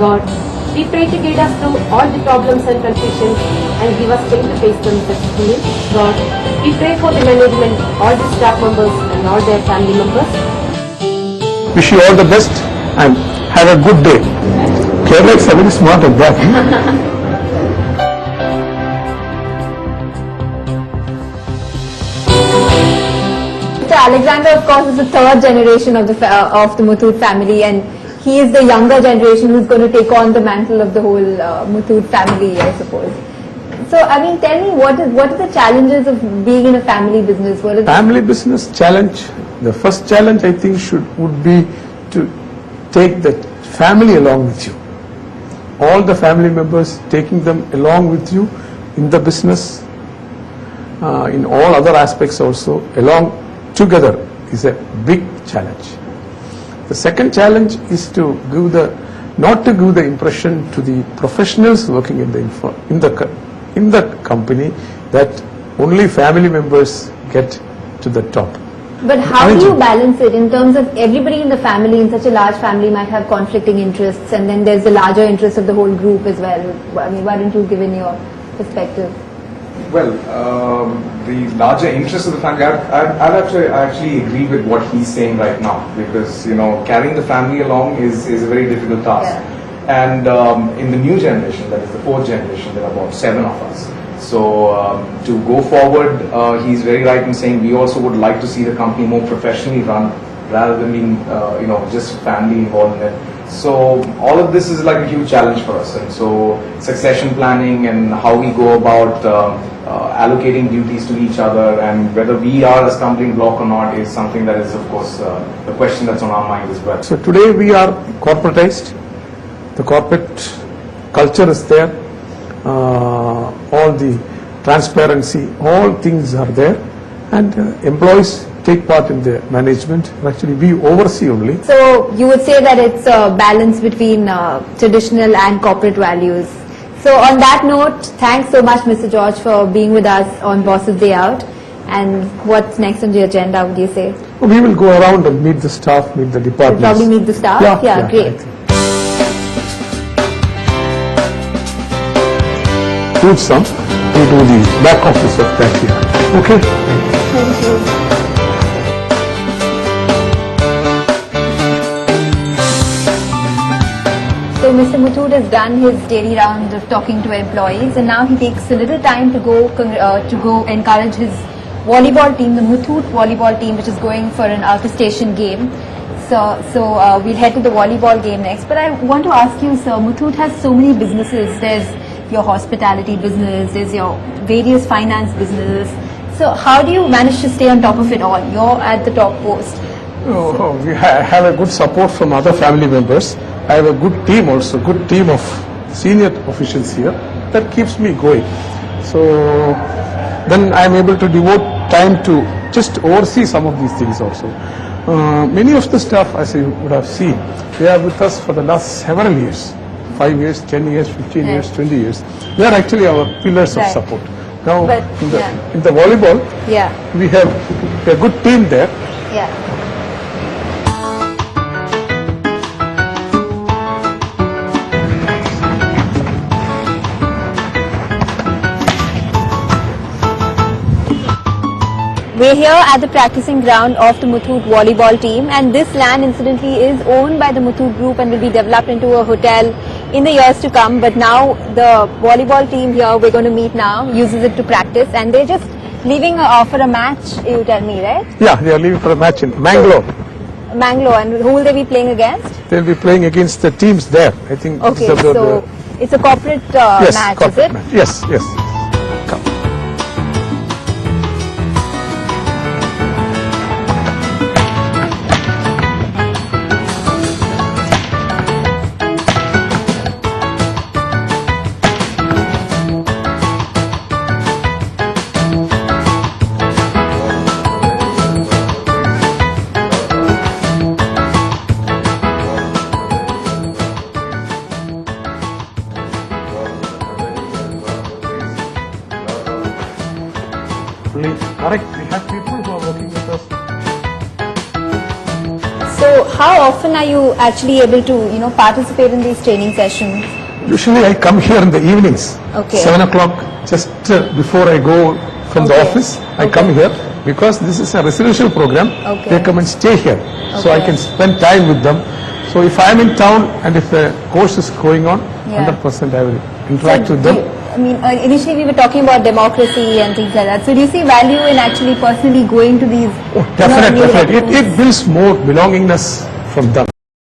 God, we pray to guide us through all the problems and confusions and give us strength to face them successfully. God, we pray for the management, all the staff members and all their family members. Wish you all the best and have a good day. Kerala is very smart at that. Mr. Alexander, of course, is the third generation of the Muthoot family, and he is the younger generation who's going to take on the mantle of the whole Muthoot family, I suppose. So, I mean, tell me, what are the challenges of being in a family business? What is Family business challenge, the first challenge I think would be to take the family along with you. All the family members, taking them along with you in the business, in all other aspects also, along together is a big challenge. The second challenge is to not to give the impression to the professionals working in the company that only family members get to the top. But how do you balance it in terms of everybody in the family, in such a large family, might have conflicting interests, and then there's the larger interests of the whole group as well? I mean, why don't you give in your perspective? Well, the larger interest of the family, I'll have to actually agree with what he's saying right now, because carrying the family along is a very difficult task. Yeah. And in the new generation, that is the fourth generation, there are about 7 of us. So to go forward, he's very right in saying we also would like to see the company more professionally run rather than being just family involved in it. So all of this is like a huge challenge for us, and so succession planning and how we go about allocating duties to each other and whether we are a stumbling block or not is something that is, of course, the question that's on our mind as well. So today we are corporatized. The corporate culture is there. All the transparency, all things are there, and employees take part in the management. Actually, we oversee only. So you would say that it's a balance between traditional and corporate values. So on that note, thanks so much, Mr. George, for being with us on Boss's Day Out. And what's next on the agenda, would you say? We will go around and meet the staff, meet the departments. You'll probably meet the staff? Yeah, great. Do some, we do the back office of that here. Okay? Thank you. So Mr. Muthoot has done his daily round of talking to employees, and now he takes a little time to go encourage his volleyball team, the Muthoot volleyball team, which is going for an outer-station game. So we'll head to the volleyball game next. But I want to ask you, sir, Muthoot has so many businesses. There's your hospitality business, there's your various finance business. So how do you manage to stay on top of it all? You're at the top post. We have a good support from other family members. I have a good team also, good team of senior officials here. That keeps me going. So then I am able to devote time to just oversee some of these things also. Many of the staff, as you would have seen, they are with us for the last several years. 5 years, 10 years, 15 years, 20 years. They are actually our pillars of support. Now, in the volleyball, we have a good team there. Yeah. We're here at the practicing ground of the Muthoot volleyball team, and this land incidentally is owned by the Muthoot group and will be developed into a hotel in the years to come. But now the volleyball team here, we're going to meet now, uses it to practice, and they're just leaving for a match, you tell me, right? Yeah, they are leaving for a match in Mangalore. Mangalore, and who will they be playing against? They'll be playing against the teams there. I think. Okay, so it's a corporate match, corporate is it? match. Yes, yes. Come. Correct. We have people who are working with us. So how often are you actually able to, participate in these training sessions? Usually I come here in the evenings, Okay. 7 o'clock, just before I go from the Okay. office, I come here because this is a residential program. Okay. They come and stay here, so I Okay. can spend time with them. So if I am in town and if a course is going on, Yeah. 100% I will interact with them. Initially we were talking about democracy and things like that. So do you see value in actually personally going to these? Definitely, new definitely. recruits? It builds more belongingness from them.